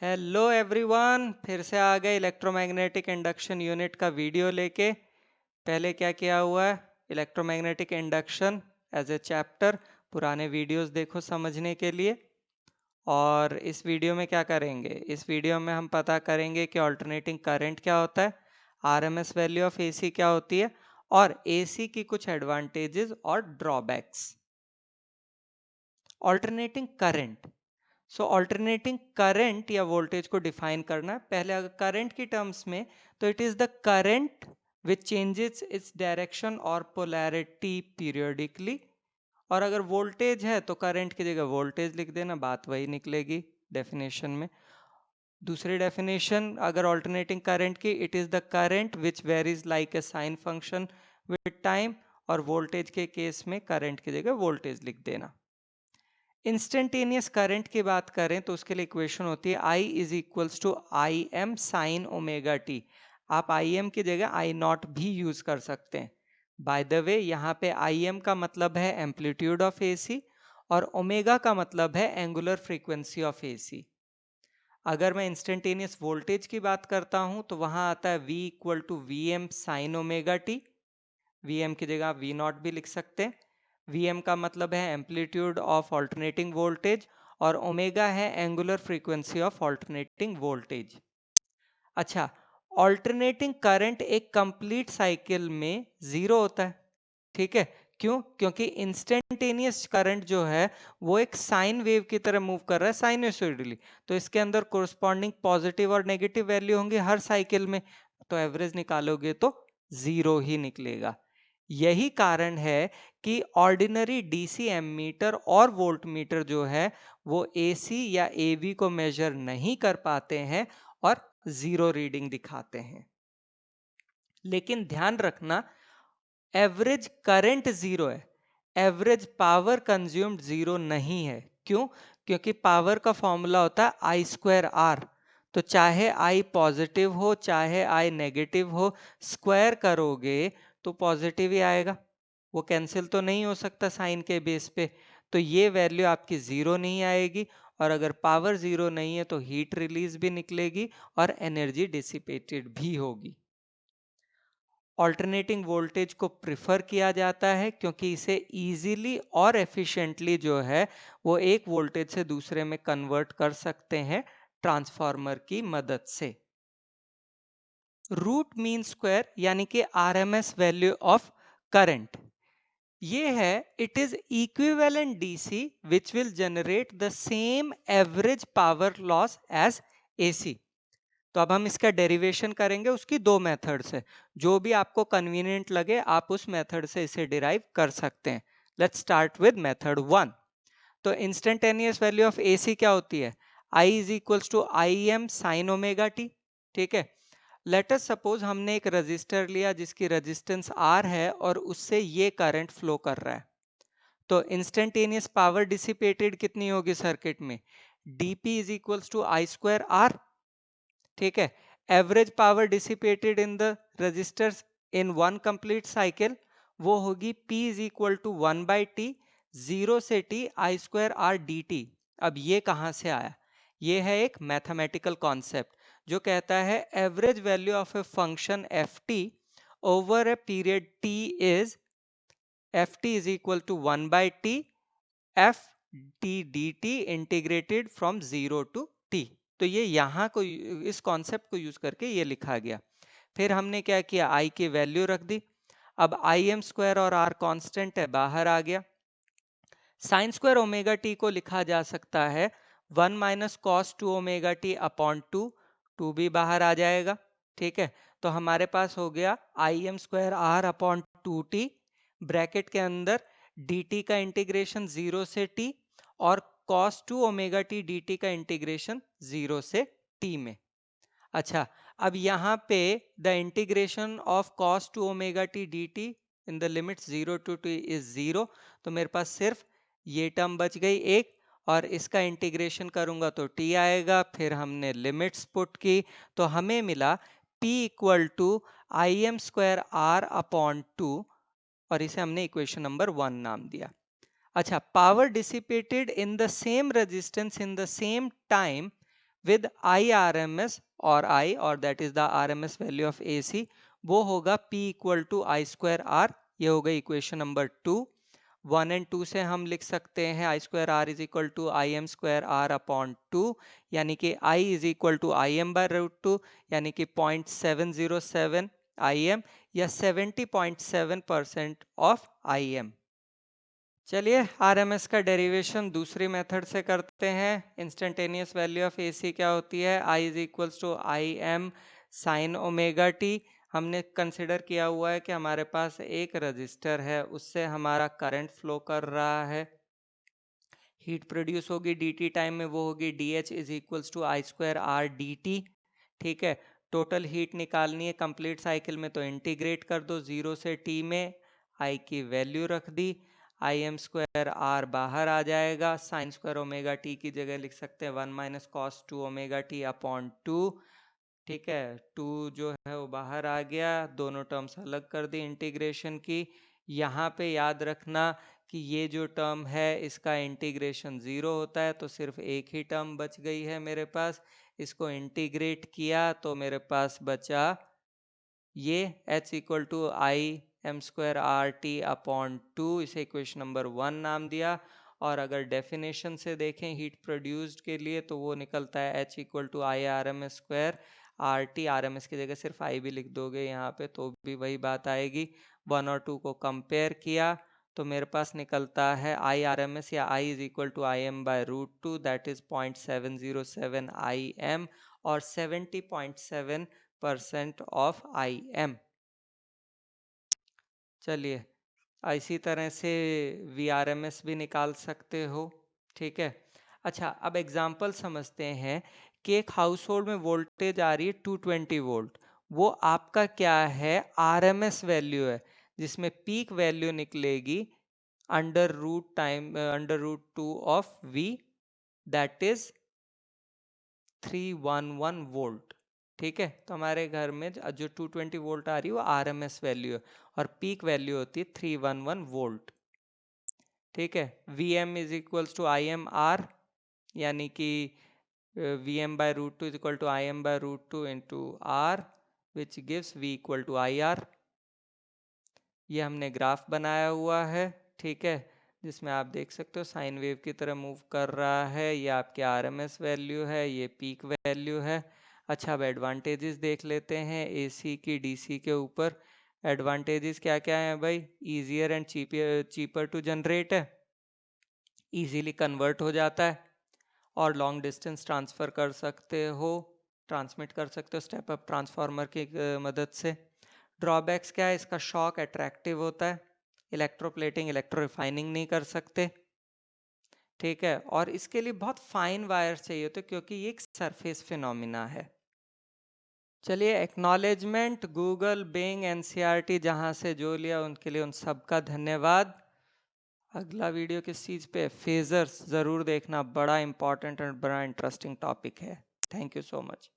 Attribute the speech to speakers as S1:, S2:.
S1: Hello everyone, फिर से आ गए इलेक्ट्रोमैग्नेटिक इंडक्शन यूनिट का वीडियो लेके। पहले क्या किया हुआ है, electromagnetic induction as a chapter पुराने वीडियोस देखो समझने के लिए। और इस वीडियो में क्या करेंगे, इस वीडियो में हम पता करेंगे कि ऑल्टरनेटिंग करंट क्या होता है, आरएमएस वैल्यू ऑफ एसी क्या होती है, और एसी की कुछ एडवांटेजेस और ड्रॉबैक्स। ऑल्टरनेटिंग करंट, सो ऑल्टरनेटिंग करंट या वोल्टेज को डिफाइन करना है। पहले अगर करंट की टर्म्स में, तो it is the current which changes its direction और पोलैरिटी पीरियोडिकली। और अगर वोल्टेज है तो करंट की जगह वोल्टेज लिख देना, बात वही निकलेगी डेफिनेशन में। दूसरी डेफिनेशन अगर ऑल्टरनेटिंग करंट की, it is the current which varies like a sine function with time. और वोल्टेज के केस में करंट की जगह वोल्टेज लिख देना। इंस्टेंटेनियस करंट की बात करें तो उसके लिए इक्वेशन होती है I is equals to I M sine omega T. आप आई एम की जगह आई नॉट भी यूज कर सकते हैं। बाय द वे, यहाँ पे आई एम का मतलब है एम्पलीट्यूड ऑफ एसी और ओमेगा का मतलब है एंगुलर फ्रीक्वेंसी ऑफ एसी। अगर मैं इंस्टेंटेनियस वोल्टेज की बात करता हूं तो वहां आता है V equal to V M sine omega T. V M की जगह आप वी नॉट भी लिख सकते हैं। वी एम का मतलब है एम्पलीट्यूड ऑफ ऑल्टरनेटिंग वोल्टेज और ओमेगा है angular frequency of alternating voltage. अच्छा, ऑल्टरनेटिंग करंट एक कंप्लीट साइकिल में जीरो होता है, ठीक है। क्यों? क्योंकि इंस्टेंटेनियस करंट जो है वो एक साइन वेव की तरह मूव कर रहा है साइनोसॉइडली। तो इसके अंदर कोरस्पॉन्डिंग पॉजिटिव और नेगेटिव वैल्यू होंगी हर साइकिल में। तो एवरेज निकालोगे तो जीरो ही निकलेगा। यही कारण है कि ऑर्डिनरी डीसी एमीटर और वोल्टमीटर जो है वो एसी या एवी को मेजर नहीं कर पाते हैं और जीरो रीडिंग दिखाते हैं। लेकिन ध्यान रखना, एवरेज करंट जीरो है, एवरेज पावर कंज्यूम्ड जीरो नहीं है। क्यों? क्योंकि पावर का फॉर्मूला होता है आई स्क्वायर आर। तो चाहे आई पॉजिटिव हो चाहे आई नेगेटिव हो, स्क्वायर करोगे तो पॉजिटिव ही आएगा। वो कैंसिल तो नहीं हो सकता साइन के बेस पे। तो ये वैल्यू आपकी जीरो नहीं आएगी। और अगर पावर जीरो नहीं है तो हीट रिलीज भी निकलेगी और एनर्जी डिसिपेटेड भी होगी। ऑल्टरनेटिंग वोल्टेज को प्रिफर किया जाता है क्योंकि इसे इजीली और एफिशिएंटली जो है वो एक वोल्टेज से दूसरे में कन्वर्ट कर सकते हैं ट्रांसफार्मर की मदद से। रूट मीन स्क्वायर यानी कि आरएमएस वैल्यू ऑफ करंट, ये है it is equivalent DC which will generate the same average power loss as AC. तो अब हम इसका डेरिवेशन करेंगे उसकी दो मेथड से। जो भी आपको कन्वीनियंट लगे आप उस मेथड से इसे डिराइव कर सकते हैं। Let's start with method one. तो इंस्टेंटेनियस वैल्यू ऑफ एसी क्या होती है? I is equals to I M sine omega T, ठीक है। लेट अस सपोज हमने एक रजिस्टर लिया जिसकी रेजिस्टेंस R है और उससे ये करंट फ्लो कर रहा है। तो इंस्टेंटेनियस पावर डिसिपेटेड कितनी होगी सर्किट में? dp is equals to I square R, ठीक है। Average power dissipated in the resistors in one complete cycle वो होगी P is equal to one by T, zero से T I square R D T. अब ये कहाँ से आया? ये है एक मैथमेटिकल कॉन्सेप्ट जो कहता है average value of a function F T over a period T is F T is equal to one by T F T D T integrated from zero to T. तो ये यहाँ को इस concept को use करके ये लिखा गया। फिर हमने क्या किया, आई की वैल्यू रख दी। अब आई एम स्क्वायर और आर कांस्टेंट है, बाहर आ गया। साइन स्क्वायर ओमेगा टी को लिखा जा सकता है one minus cos two omega T upon two, two भी बाहर आ जाएगा, ठीक है। तो हमारे पास हो गया I M square R upon two T, bracket के अंदर डी टी का इंटीग्रेशन जीरो से टी और cos two omega T D T का इंटीग्रेशन जीरो से टी में। अच्छा, अब यहाँ पे the integration of cos two omega T D T in the limit zero to T is zero. तो मेरे पास सिर्फ ये टर्म बच गई एक, और इसका इंटीग्रेशन करूंगा तो टी आएगा। फिर हमने लिमिट्स पुट की तो हमें मिला p equal to I M square R upon two, और इसे हमने इक्वेशन नंबर वन नाम दिया। अच्छा, power dissipated in the same resistance in the same time with IRMS और I और that is the RMS value of AC, वो होगा P equal to I square R. ये हो गई इक्वेशन नंबर 2। 1 एंड 2 से हम लिख सकते हैं I square R is equal to I M square R upon 2, यानी कि I is equal to I M by root 2, यानी कि 0.707 IM या 70.7% ऑफ IM। चलिए RMS का डेरिवेशन दूसरी मेथड से करते हैं। इंस्टेंटेनियस वैल्यू ऑफ AC क्या होती है? I is equals to I M sine omega T. हमने कंसिडर किया हुआ है कि हमारे पास एक रजिस्टर है, उससे हमारा करंट फ्लो कर रहा है, हीट प्रोड्यूस होगी dt टाइम में, वो होगी DH is equals to I square R dt। ठीक है, टोटल हीट निकालनी है कंप्लीट साइकिल में, तो इंटीग्रेट कर दो 0 से t में, I की वैल्यू रख दी, आई एम स्क्वायर आर बाहर आ जाएगा, साइन स्क्वायर ओमेगा टी की जगह लिख सकते हैं 1 minus cos 2 omega T upon 2। ठीक है, 2 जो है वो बाहर आ गया, दोनों टर्म्स अलग कर दी इंटीग्रेशन की। यहाँ पे याद रखना कि ये जो टर्म है इसका इंटीग्रेशन 0 होता है, तो सिर्फ एक ही टर्म बच गई है मेरे पास। इसको इंटीग्रेट किया तो मेरे पास बचा ये h equal to I M square R T upon 2, इसे इक्वेशन नंबर 1 नाम दिया। और अगर डेफिनेशन से देखें हीट प्रोड्यूस्ड के लिए, तो वो निकलता है h equal to I R M S square R T. R M S की जगह सिर्फ आई भी लिख दोगे यहाँ पे तो भी वही बात आएगी। 1 और 2 को कंपेयर किया तो मेरे पास निकलता है आई आर एम एस या I is equal to I M by root 2, that is 0.707 IM और 70.7% ऑफ IM। चलिए, इसी तरह से VRMS भी निकाल सकते हो। ठीक है, अच्छा अब एग्जाम्पल समझते हैं कि एक हाउस होल्ड में वोल्टेज आ रही है 220 वोल्ट, वो आपका क्या है? RMS वैल्यू है, जिसमें पीक वैल्यू निकलेगी under root 2 of V, that is 311 volt. ठीक है, तो हमारे घर में जो 220 वोल्ट आ रही है वो RMS वैल्यू है और पीक वैल्यू होती है 311 वोल्ट। ठीक है, VM is equals to I M R, यानी कि VM by root 2 is equal to I M by root 2 into R, which gives V equal to I R. ये हमने ग्राफ बनाया हुआ है, ठीक है, जिसमें आप देख सकते हो साइन वेव की तरह मूव कर रहा है। ये आपके RMS वैल्यू है, ये पीक वैल्यू है। अच्छा, अब एडवांटेजेस देख लेते हैं AC की DC के ऊपर। एडवांटेजेस क्या क्या है भाई? Easier and cheaper to generate है, इजीली कन्वर्ट हो जाता है और लॉन्ग डिस्टेंस ट्रांसफ़र कर सकते हो, ट्रांसमिट कर सकते हो स्टेप अप ट्रांसफार्मर की मदद से। ड्रॉबैक्स क्या है? इसका शॉक अट्रैक्टिव होता है, इलेक्ट्रोप्लेटिंग इलेक्ट्रो रिफाइनिंग नहीं कर सकते। ठीक है, और इसके लिए बहुत फाइन वायर चाहिए होते क्योंकि ये एक सरफेस फिनोमिना है। चलिए, एक्नॉलेजमेंट गूगल, बिंग, एनसीईआरटी जहाँ से जो लिया उनके लिए उन सबका धन्यवाद। अगला वीडियो किस चीज़ पे? फेजर्स ज़रूर देखना, बड़ा इंपॉर्टेंट और बड़ा इंटरेस्टिंग टॉपिक है। Thank you so much.